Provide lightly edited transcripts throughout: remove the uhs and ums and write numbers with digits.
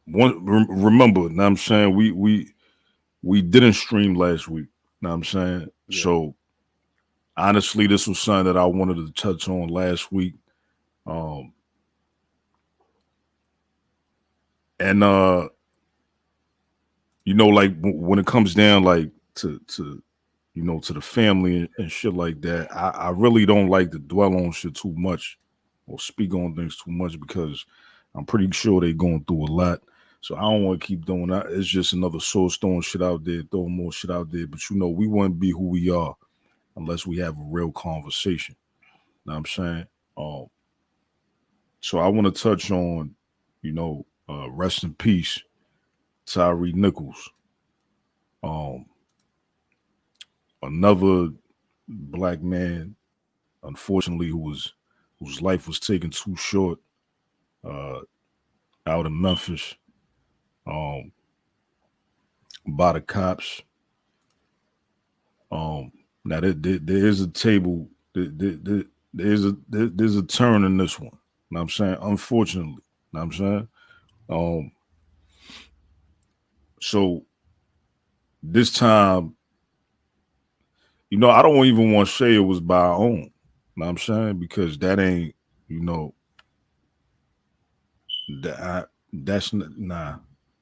remember, know what I'm saying, we didn't stream last week. Know what I'm saying? Yeah. So honestly, this was something that I wanted to touch on last week. Um and like when it comes down like to to the family and shit like that, I really don't like to dwell on shit too much or speak on things too much because I'm pretty sure they're going through a lot. So I don't want to keep doing that. It's just another source throwing shit out there, throwing more shit out there. But we wouldn't be who we are unless we have a real conversation. Know what I'm saying? Um, so I want to touch on, rest in peace, Tyre Nichols. Um, Another black man, unfortunately, whose life was taken too short, uh, out in Memphis, um, by the cops. Um, Now there is a table. There's a turn in this one. Know what I'm saying? Unfortunately, know what I'm saying. Um, so this time, I don't even want to say it was by our own. Know what I'm saying? Because that ain't, you know,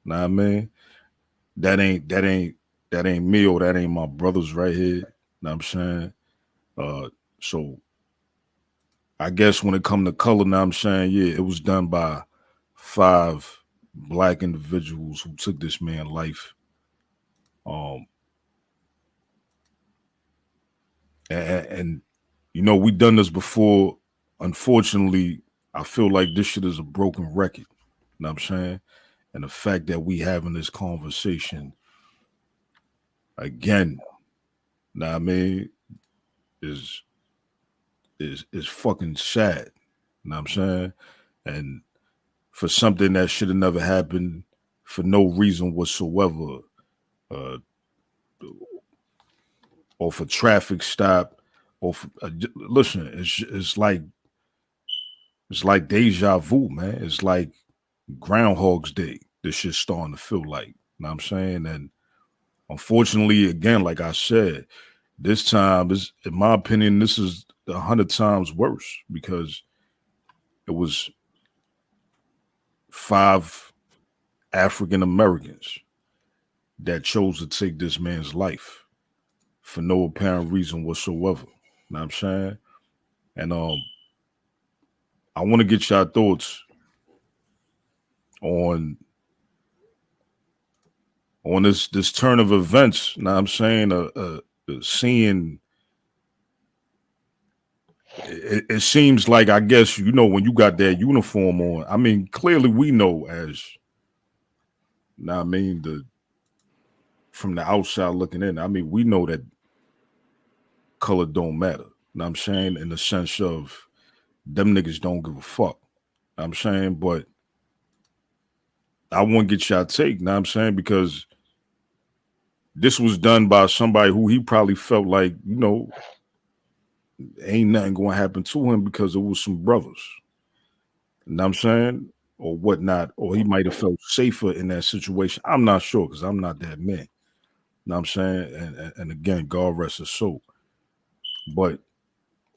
nah, man. That ain't me or that ain't my brothers right here. Know what I'm saying? Uh, so I guess when it come to color, now I'm saying, yeah, it was done by five black individuals who took this man's life. Um, and we done this before. Unfortunately, I feel like this shit is a broken record. Know what I'm saying? And the fact that we having this conversation again, know what I mean, is is fucking sad. Know what I'm saying? And for something that should have never happened for no reason whatsoever, uh, or for traffic stop, or for, listen, it's like deja vu, man. It's like Groundhog's Day. This shit's starting to feel like. Know what I'm saying? And unfortunately, again, like I said, this time is, in my opinion, this is 100 times worse because it was five African Americans that chose to take this man's life for no apparent reason whatsoever. Know what I'm saying? And I want to get your thoughts on this turn of events. Know what I'm saying? Seeing it seems like, I guess, when you got that uniform on. I mean, clearly we know as, know what I mean, the from the outside looking in. I mean, we know that color don't matter. Know what I'm saying? In the sense of them niggas don't give a fuck. Know what I'm saying, but I want to get your take. Know what I'm saying, because this was done by somebody who he probably felt like, ain't nothing going to happen to him because it was some brothers. You know what I'm saying? Or whatnot. Or he might have felt safer in that situation. I'm not sure because I'm not that man. You know what I'm saying? And again, God rest his soul. But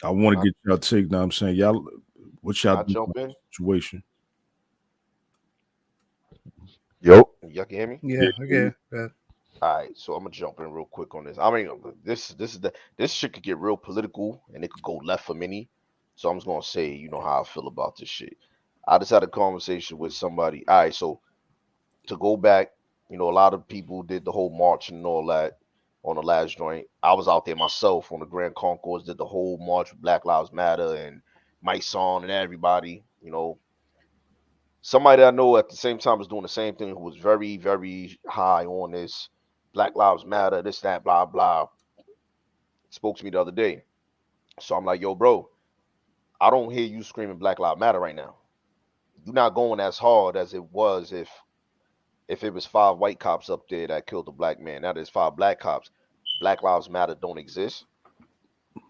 I want to Can I get y'all take. Know what I'm saying? Y'all, what can y'all I think jump about in? the situation? Yo, y'all can hear me? Yeah, Yeah. Okay. Yeah. All right, so I'm gonna jump in real quick on this. I mean, this shit could get real political and it could go left for many. So I'm just gonna say, how I feel about this shit. I just had a conversation with somebody. All right, so to go back, a lot of people did the whole march and all that on the last joint. I was out there myself on the Grand Concourse, did the whole march with Black Lives Matter and Mike Son and everybody. Somebody that I know at the same time was doing the same thing who was very, very high on this Black Lives Matter, this, that, blah, blah, spoke to me the other day. So I'm like, yo, bro, I don't hear you screaming Black Lives Matter right now. You're not going as hard as it was if it was five white cops up there that killed a black man. Now there's five black cops. Black Lives Matter don't exist.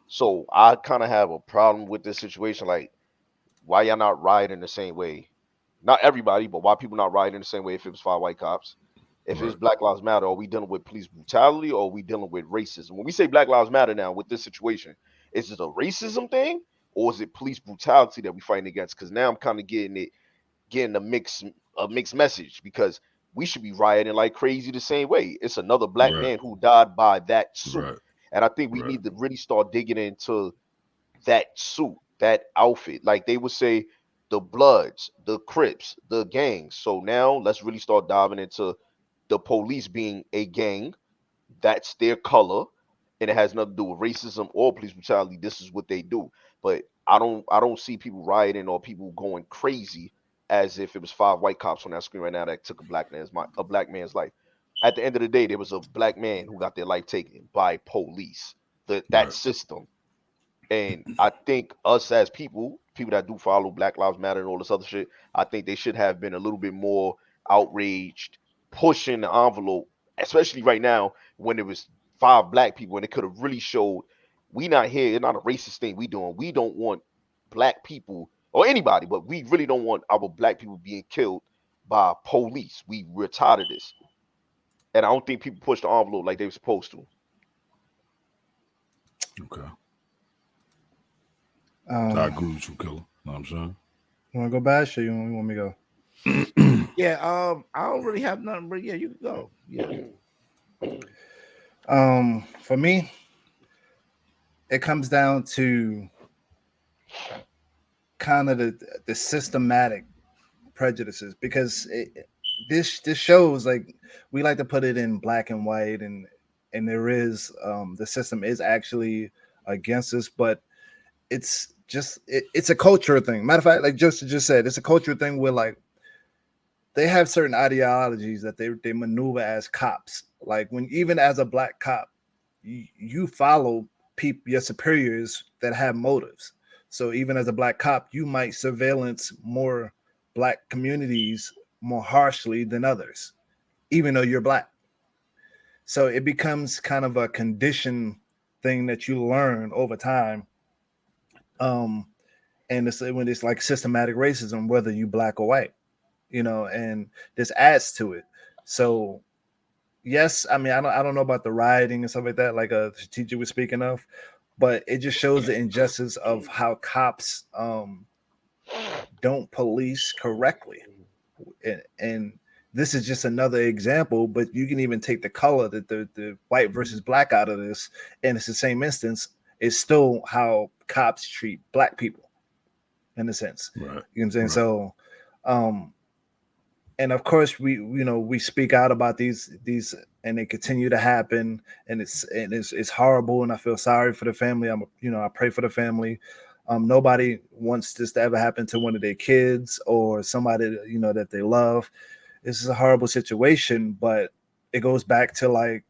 So I kind of have a problem with this situation. Like, why y'all not rioting the same way? Not everybody, but why people not rioting the same way if it was 5 white cops? If it's Right. Black Lives Matter, are we dealing with police brutality or are we dealing with racism? When we say Black Lives Matter now with this situation, is it a racism thing or is it police brutality that we fighting against? Because now I'm kind of getting a mixed message because we should be rioting like crazy the same way. It's another black Right. man who died by that suit. Right. And I think we Right. need to really start digging into that suit, that outfit. Like they would say, the Bloods, the Crips, the gangs. So now let's really start diving into the police being a gang. That's their color, and it has nothing to do with racism or police brutality. This is what they do. But I don't see people rioting or people going crazy as if it was 5 white cops on that screen right now that took a black man's life. At the end of the day, there was a black man who got their life taken by police. That Right. system. And I think us as people that do follow Black Lives Matter and all this other shit, I think they should have been a little bit more outraged, pushing the envelope, especially right now when it was 5 black people and it could have really showed we not here. It's not a racist thing we doing. We don't want black people or anybody, but we really don't want our black people being killed by police. We're tired of this. And I don't think people push the envelope like they were supposed to. Okay. I Um, agree with you, Killer. Know what I'm saying? you want to go bash or you want me to go? Yeah, I don't really have nothing, but yeah, you can go. Yeah. For me, it comes down to kind of the systematic prejudices because this shows like we like to put it in black and white and there is the system is actually against us, but it's just it's a culture thing. Matter of fact, like just said, it's a culture thing where like they have certain ideologies that they maneuver as cops. Like when even as a black cop, you follow people your superiors that have motives. So even as a black cop, you might surveillance more black communities more harshly than others, even though you're black. So it becomes kind of a condition thing that you learn over time. Um, and it's when it's like systematic racism, whether you black or white, and this adds to it. So yes, I mean I don't know about the rioting and stuff like that, like the teacher was speaking of, but it just shows the injustice of how cops don't police correctly, and this is just another example. But you can even take the color that the white versus black out of this, and it's the same instance. It's still how cops treat black people in a sense. Right. You know what I'm saying? Right. So, um, and of course we speak out about these and they continue to happen and it's horrible and I feel sorry for the family. I pray for the family. Nobody wants this to ever happen to one of their kids or somebody that they love. This is a horrible situation, but it goes back to like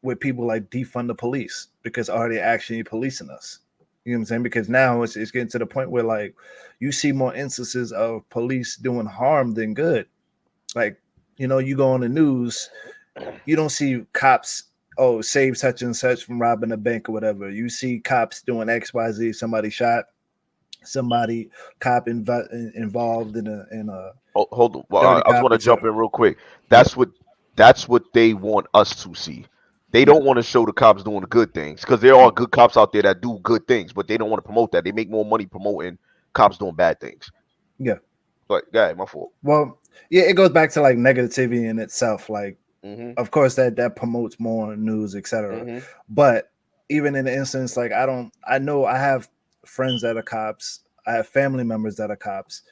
with people like defund the police because are they actually policing us? You know what I'm saying? Because now it's getting to the point where like you see more instances of police doing harm than good. Like, you go on the news, you don't see cops, save such and such from robbing a bank or whatever. You see cops doing XYZ, somebody shot, somebody cop involved in a Oh, hold on. Well, dirty I just cop, want to jump etc. in real quick. Yeah, That's what they want us to see. They yeah, don't want to show the cops doing the good things because there are good cops out there that do good things, but they don't want to promote that. They make more money promoting cops doing bad things. yeah. But yeah, my fault. Well, yeah, it goes back to like negativity in itself. Like, Mhm. of course, that promotes more news, etc. Mhm. But even in the instance, like I know I have friends that are cops. I have family members that are cops.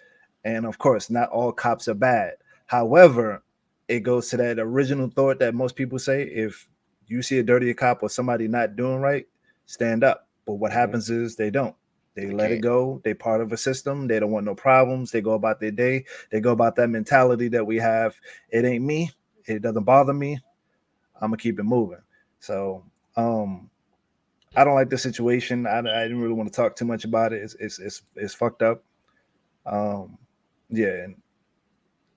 And of course, not all cops are bad. However, it goes to that original thought that most people say if you see a dirty cop or somebody not doing right, stand up. But what Mhm. happens is they don't. They They let it can't. go. They part of a system. They don't want no problems. They go about their day. They go about that mentality that we have. It ain't me. It doesn't bother me. I'm gonna keep it moving. So I don't like the situation. I didn't really want to talk too much about it. It's fucked up. Um, yeah, and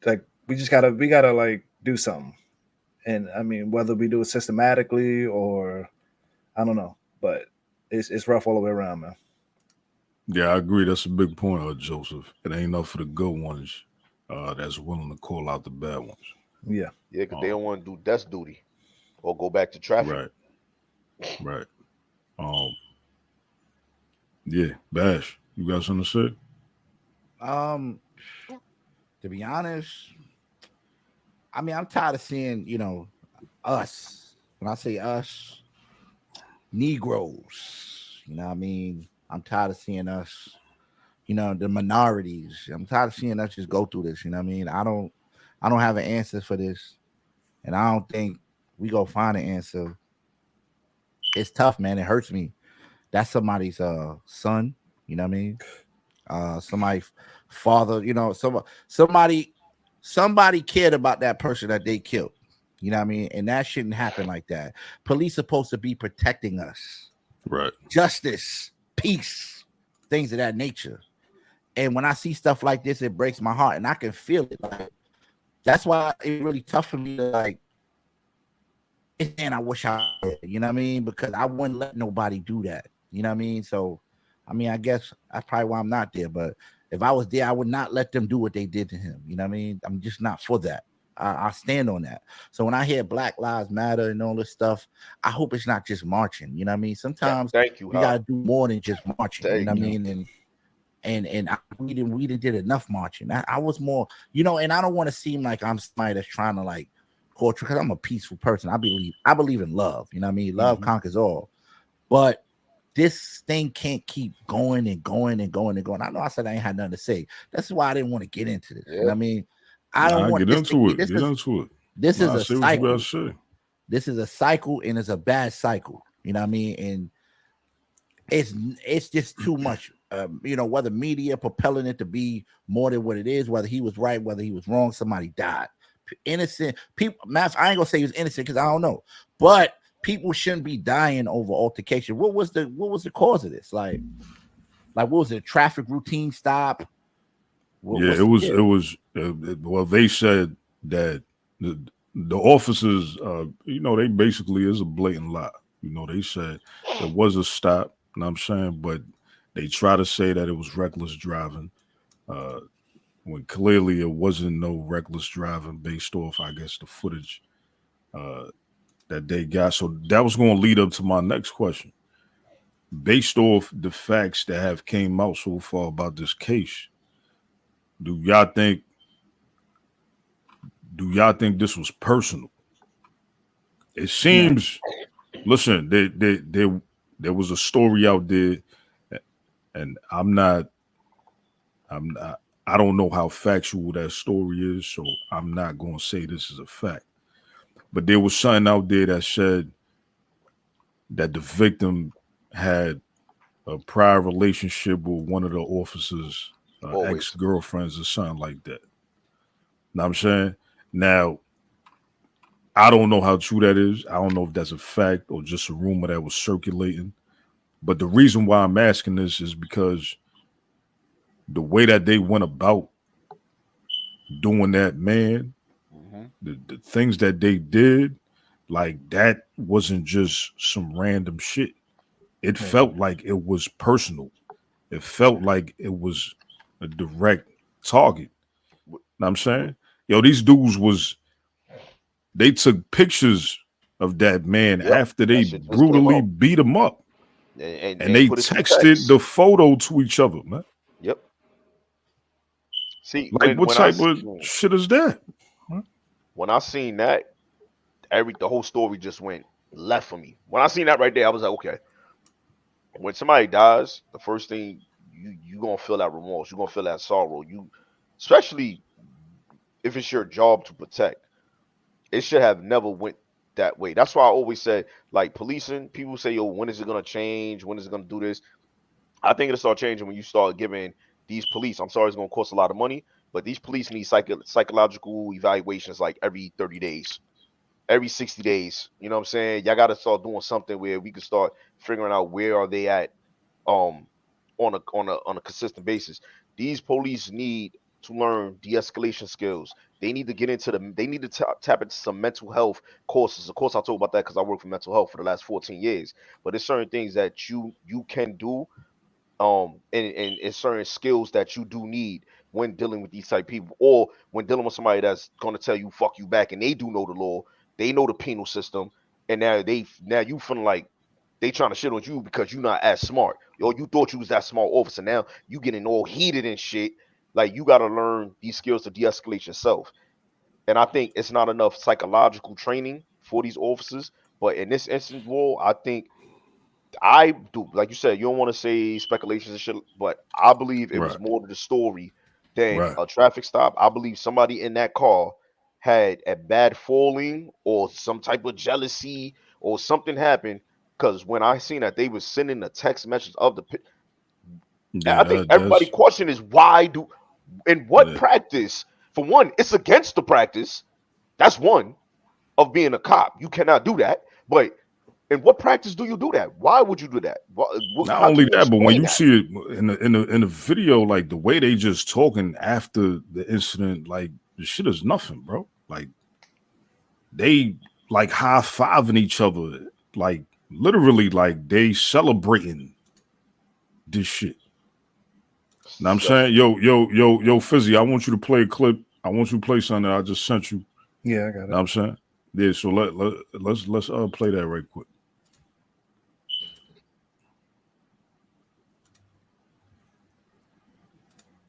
like we gotta like do something. And I mean, whether we do it systematically or I don't know, but it's rough all the way around, man. Yeah, I agree. That's a big point, Joseph. It ain't enough for the good ones. that's willing to call out the bad ones. Yeah. Yeah, because they Um, don't want to do desk duty or go back to traffic. right, right. Um, yeah, Bash, you got something to say? Um, to be honest, I mean, I'm tired of seeing, us. When I say us, Negroes. You know what I mean? I'm tired of seeing us, the minorities. I'm tired of seeing us just go through this. You know what I mean? I don't have an answer for this. And I don't think we go find an answer. It's tough, man. It hurts me. That's somebody's son, you know what I mean? Somebody's father, somebody cared about that person that they killed. You know what I mean? And that shouldn't happen like that. Police supposed to be protecting us. Right. Justice, peace, things of that nature. And when I see stuff like this, it breaks my heart and I can feel it. Like that's why it's really tough for me to like. And I wish I did, you know what I mean? Because I wouldn't let nobody do that. You know what I mean? So, I mean, I guess that's probably why I'm not there. But if I was there, I would not let them do what they did to him. You know what I mean? I'm just not for that. I stand on that. So when I hear Black Lives Matter and all this stuff, I hope it's not just marching. You know what I mean? Sometimes Thank you, we gotta Hal. do more than just marching. You know Thank what I you. Yeah. mean? We didn't did enough marching. I was more, and I don't want to seem like I'm somebody that's trying to like culture because I'm a peaceful person. I believe in love. You know what I mean? Love Hmm. conquers all. But this thing can't keep going and going and going and going. I know I said I ain't had nothing to say. That's why I didn't want to get into this. You know Yeah. what I mean? I don't Nah, want get this to into get it. Get into it. this is Nah, a say what you got to cycle. say. This is a cycle and it's a bad cycle. You know what I mean? And it's it's just too much. Whether media propelling it to be more than what it is, whether he was right, whether he was wrong, somebody died. Innocent people, mass. I ain't gonna say he was innocent because I don't know, but people shouldn't be dying over altercation. What was the cause of this? Like what was it? Traffic routine stop? Yeah, What's it was. Well, they said that the officers, they basically is a blatant lie. They said it was a stop. You know what I'm saying, but they try to say that it was reckless driving. Uh, when clearly it wasn't no reckless driving based off, I guess, the footage uh, that they got. So that was going to lead up to my next question. Based off the facts that have came out so far about this case, do y'all think do y'all think this was personal? It No. seems. Listen, there was a story out there, and I'm not. I don't know how factual that story is, so I'm not going to say this is a fact. But there was something out there that said that the victim had a prior relationship with one of the officers' ex Always. girlfriends or something like that. Know what I'm saying? Now, I don't know how true that is. I don't know if that's a fact or just a rumor that was circulating. But the reason why I'm asking this is because the way that they went about doing that, man, Hmm. the things that they did, like that wasn't just some random shit. It Yeah. felt like it was personal. It felt like it was a direct target. Know what I'm saying? Yo, these dudes was they took pictures of that man Yep. after they That shit just came brutally out. beat him up. And And they put it through texted text. the photo to each other, man. Yep. See, Like, what when I type of shit is that? Huh? when I seen that, the whole story just went left for me. When I seen that right there, I was like, okay. When somebody dies, the first thing you gonna feel that remorse. You gonna feel that sorrow. Especially if it's your job to protect. It should have never went that way. That's why I always said, like policing. People say, yo, when is it gonna change? When is it gonna do this? I think it'll start changing when you start giving these police. I'm sorry, it's gonna cost a lot of money, but these police need psychological evaluations like every 30 days, every 60 days. You know what I'm saying? Y'all got to start doing something where we can start figuring out where are they at, um, on a consistent basis. These police need to learn de-escalation skills. They need to tap into some mental health courses. Of course, I talk about that because I work for mental health for the last 14 years. But there's certain things that you can do, and certain skills that you do need. when dealing with these type of people, or when dealing with somebody that's gonna tell you fuck you back, and they do know the law, they know the penal system, and now you feeling like they trying to shit on you because you're not as smart. Yo, you thought you was that smart officer. Now you getting all heated and shit. Like you gotta learn these skills to de-escalate yourself. And I think it's not enough psychological training for these officers. But in this instance, Wall, I think I do, like you said, you don't want to say speculations and shit, but I believe it was Right. more to the story than Right. a traffic stop. I believe somebody in that car had a bad falling or some type of jealousy or something happened. Because when I seen that they was sending the text message of the, Yeah, I think everybody that's question is why do, in what yeah. practice? For one, it's against the practice. That's one of being a cop. You cannot do that. But in what practice do you do that? Why would you do that? Not How only can you that, but when explain you that? see it in the video, like the way they just talking after the incident, like the shit is nothing, bro. Like they like high fiving each other, like literally, like they celebrating this shit. It's Now I'm saying, disgusting. yo, Fizzy, I want you to play a clip. I want you to play something that I just sent you. Yeah, I got Know it. I'm saying, yeah. So let's play that right quick.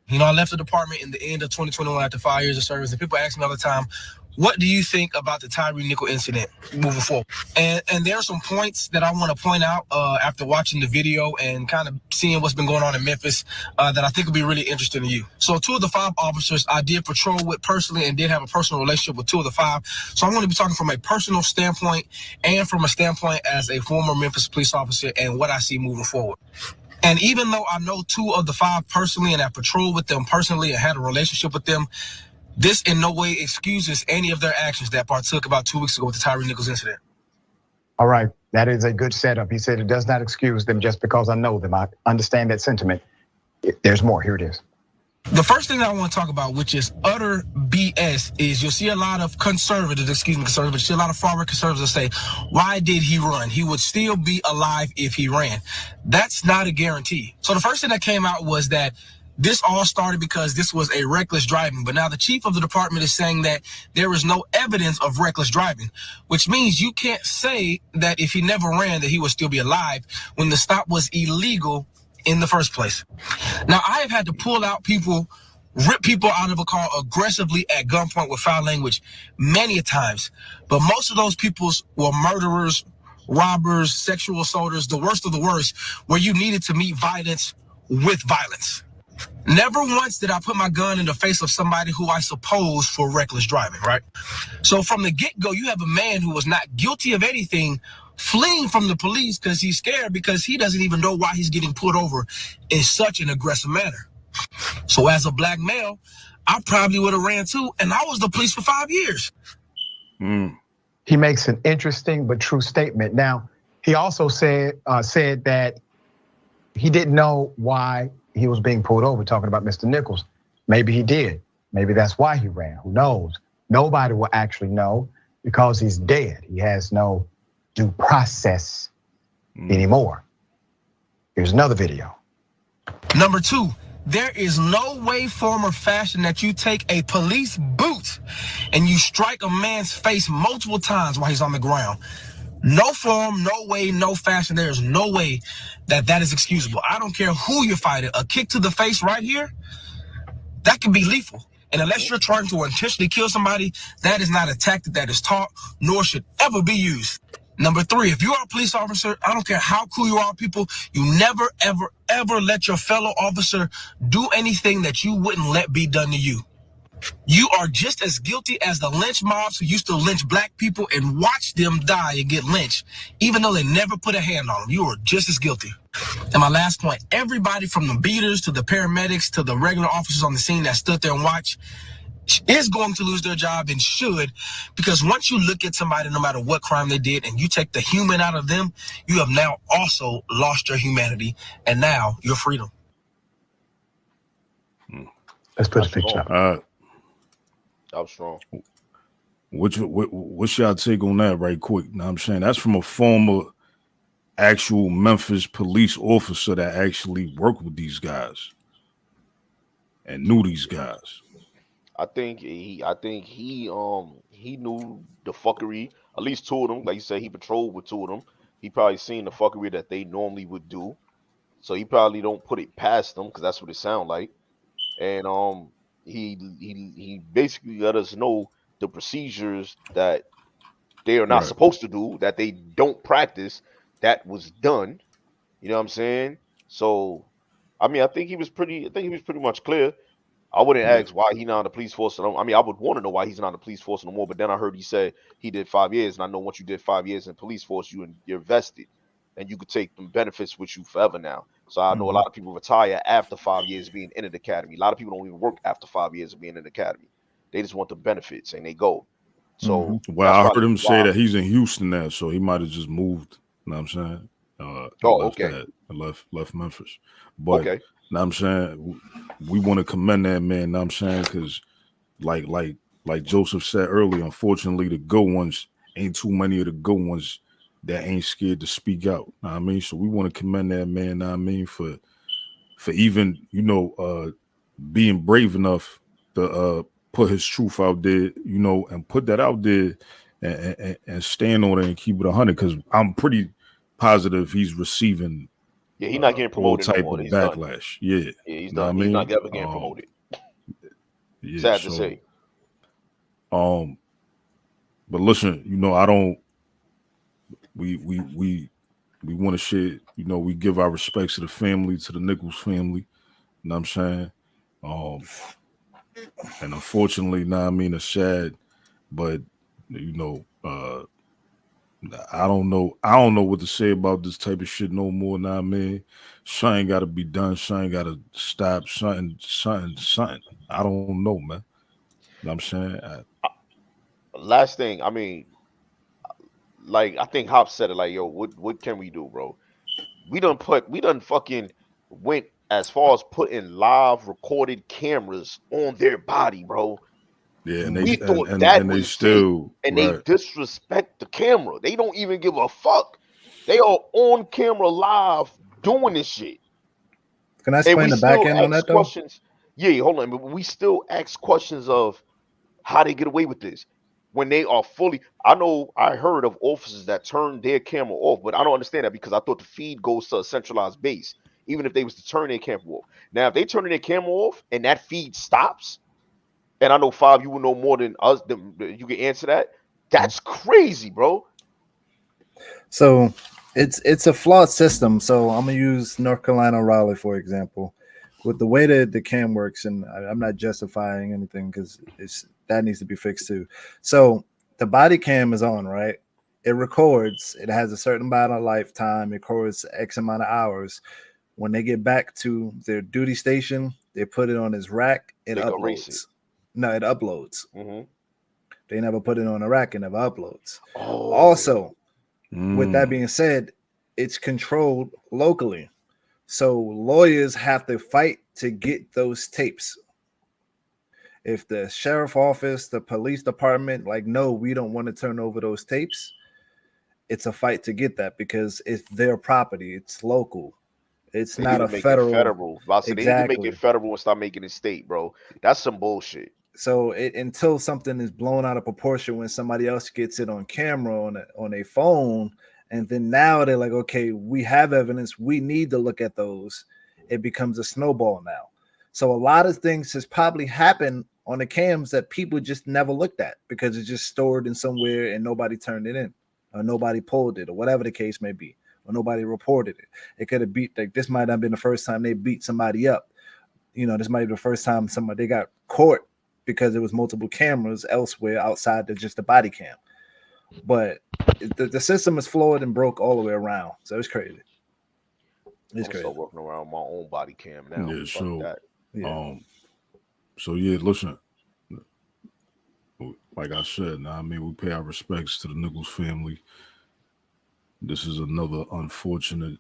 You know, I left the department in the end of 2021 after 5 years of service, and people ask me all the time, what do you think about the Tyre Nichols incident moving forward? And there are some points that I want to point out after watching the video and kind of seeing what's been going on in Memphis that I think will be really interesting to you. So 2 of the 5 officers I did patrol with personally and did have a personal relationship with 2 of the 5. So I'm going to be talking from a personal standpoint and from a standpoint as a former Memphis police officer and what I see moving forward. And even though I know 2 of the 5 personally and I patrolled with them personally and had a relationship with them, this in no way excuses any of their actions that partook about 2 weeks ago with the Tyre Nichols incident. All right, that is a good setup. He said it does not excuse them just because I know them. I understand that sentiment. There's more. Here it is. The first thing that I want to talk about, which is utter BS, is you'll see a lot of conservatives, you see a lot of far-right conservatives say, why did he run? He would still be alive if he ran. That's not a guarantee. So the first thing that came out was that this all started because this was a reckless driving. But now the chief of the department is saying that there is no evidence of reckless driving, which means you can't say that if he never ran that he would still be alive when the stop was illegal in the first place. Now, I have had to pull out people, rip people out of a car aggressively at gunpoint with foul language many a times. But most of those people were murderers, robbers, sexual assaulters, the worst of the worst, where you needed to meet violence with violence. Never once did I put my gun in the face of somebody who I suppose for reckless driving, right? So from the get-go, you have a man who was not guilty of anything fleeing from the police because he's scared because he doesn't even know why he's getting pulled over in such an aggressive manner. So as a black male, I probably would have ran too, and I was the police for 5 years. He makes an interesting but true statement. Now, he also said that he didn't know why he was being pulled over, talking about Mr. Nichols. Maybe he did. Maybe that's why he ran. Who knows? Nobody will actually know because he's dead. He has no due process anymore. Here's another video. Number 2, there is no way, form, or fashion that you take a police boot and you strike a man's face multiple times while he's on the ground. No form, no way, no fashion. There is no way that that is excusable. I don't care who you're fighting. A kick to the face right here, that can be lethal. And unless you're trying to intentionally kill somebody, that is not a tactic that is taught, nor should ever be used. Number 3, if you are a police officer, I don't care how cool you are, people, you never, ever, ever let your fellow officer do anything that you wouldn't let be done to you. You are just as guilty as the lynch mobs who used to lynch black people and watch them die and get lynched, even though they never put a hand on them. You are just as guilty. And my last point, everybody from the beaters to the paramedics to the regular officers on the scene that stood there and watched is going to lose their job and should, because once you look at somebody, no matter what crime they did, and you take the human out of them, you have now also lost your humanity and now your freedom. Let's put a picture up. That was strong. What's y'all take on that right quick? Now I'm saying that's from a former actual Memphis police officer that actually worked with these guys. and knew these guys. I think he knew the fuckery. At least two of them, like you said, he patrolled with two of them. He probably seen the fuckery that they normally would do, so he probably don't put it past them because that's what it sound like. And he basically let us know the procedures that they are not Right. supposed to do, that they don't practice, that was done. You know what I'm saying? So, I mean, I think he was pretty much clear. I wouldn't Yeah. ask why he not on the police force. I mean, I would want to know why he's not on the police force no more. But then I heard he said he did 5 years, and I know once you did 5 years in police force, you're vested, and you could take them benefits with you forever now. So I know a lot of people retire after 5 years being in an academy. A lot of people don't even work after 5 years of being in an academy. They just want the benefits and they go. So Well, that's I probably heard him say why. that he's in Houston now, so he might have just moved. You know what I'm saying? And Oh, left okay, that and left Memphis. But okay. know what I'm saying, we want to commend that man. Know what I'm saying, because like like like Joseph said earlier, unfortunately, the good ones ain't too many of the good ones that ain't scared to speak out. Know what I mean, so we want to commend that man. Know what I mean, for even being brave enough to put his truth out there, and put that out there and stand on it and keep it 100. Because I'm pretty positive he's receiving Yeah, he's not getting all promoted no type more. of He's done. backlash. Yeah, Yeah, he's know what I done. He's not mean. ever getting promoted. Yeah. Sad to So, say. um, but listen, I don't. We want to share. We give our respects to the family, to the Nichols family. You know what I'm saying? Um, and unfortunately, know what I mean, it's sad, but you know, I don't know what to say about this type of shit no more. Now, man, something got to be done. Something got to stop. Something. I don't know, man. Know what I'm saying? Last thing, I mean, like I think Hop said it. Like, yo, what can we do, bro? We done fucking went as far as putting live recorded cameras on their body, bro. Yeah, and they We thought that and they was it, still and they right. disrespect the camera. They don't even give a fuck. They are on camera live doing this shit, Can I and we explain the back still end on ask that though? questions. Yeah, hold on, but we still ask questions of how they get away with this when they are fully. I know I heard of officers that turn their camera off, but I don't understand that because I thought the feed goes to a centralized base, even if they was to turn their camera off. Now, if they turn their camera off and that feed stops, and I know Five, you will know more than us, you can answer that. That's crazy, bro. So it's a flawed system. So I'm gonna use North Carolina Raleigh for example. With the way that the cam works, and I'm not justifying anything because it's that needs to be fixed too. So the body cam is on, right? It records. It has a certain amount of lifetime. It records X amount of hours. When they get back to their duty station, they put it on his rack. It They can erase it. uploads. No, it uploads. Hmm. They never put it on a rack. It never uploads. Oh, Also, with that being said, it's controlled locally. So lawyers have to fight to get those tapes. If the sheriff office, the police department, like, no, we don't want to turn over those tapes, it's a fight to get that because it's their property. It's local. It's they need not to a make it federal. federal. I said they need to make it Exactly. federal and stop making it state, bro. That's some bullshit. So until something is blown out of proportion when somebody else gets it on camera on a phone, and then now they're like, okay, we have evidence, we need to look at those. It becomes a snowball now. So a lot of things has probably happened on the cams that people just never looked at because it's just stored in somewhere and nobody turned it in, or nobody pulled it, or whatever the case may be, or nobody reported it. It could have beat like this might have been the first time they beat somebody up. This might be the first time somebody they got caught because there was multiple cameras elsewhere outside of just the body cam. But the system is flawed and broke all the way around. So it's crazy. I'm It's gonna start crazy. working around my own body cam now. Yeah. Fuck So that. Yeah. yeah. Listen, like I said, now I mean, we pay our respects to the Nichols family. This is another unfortunate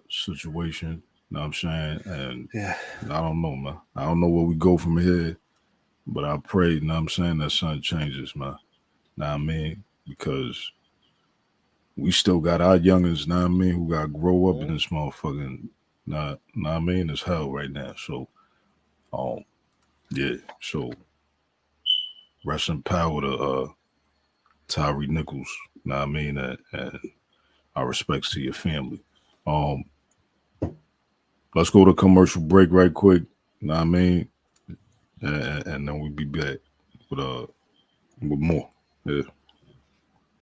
situation. Know what I'm saying? And Yeah. I don't know, man. I don't know where we go from here, but I pray, know what I'm saying, that something changes, man. Know what I mean? Because we still got our youngins, know what I mean, who got to grow up in Hmm. this motherfucking, know what I mean, it's hell right now. So Yeah, so rest in power to Tyre Nichols. You know what I mean? And our respects to your family. Let's go to commercial break right quick. You know what I mean? And then we'll be back with more. Yeah.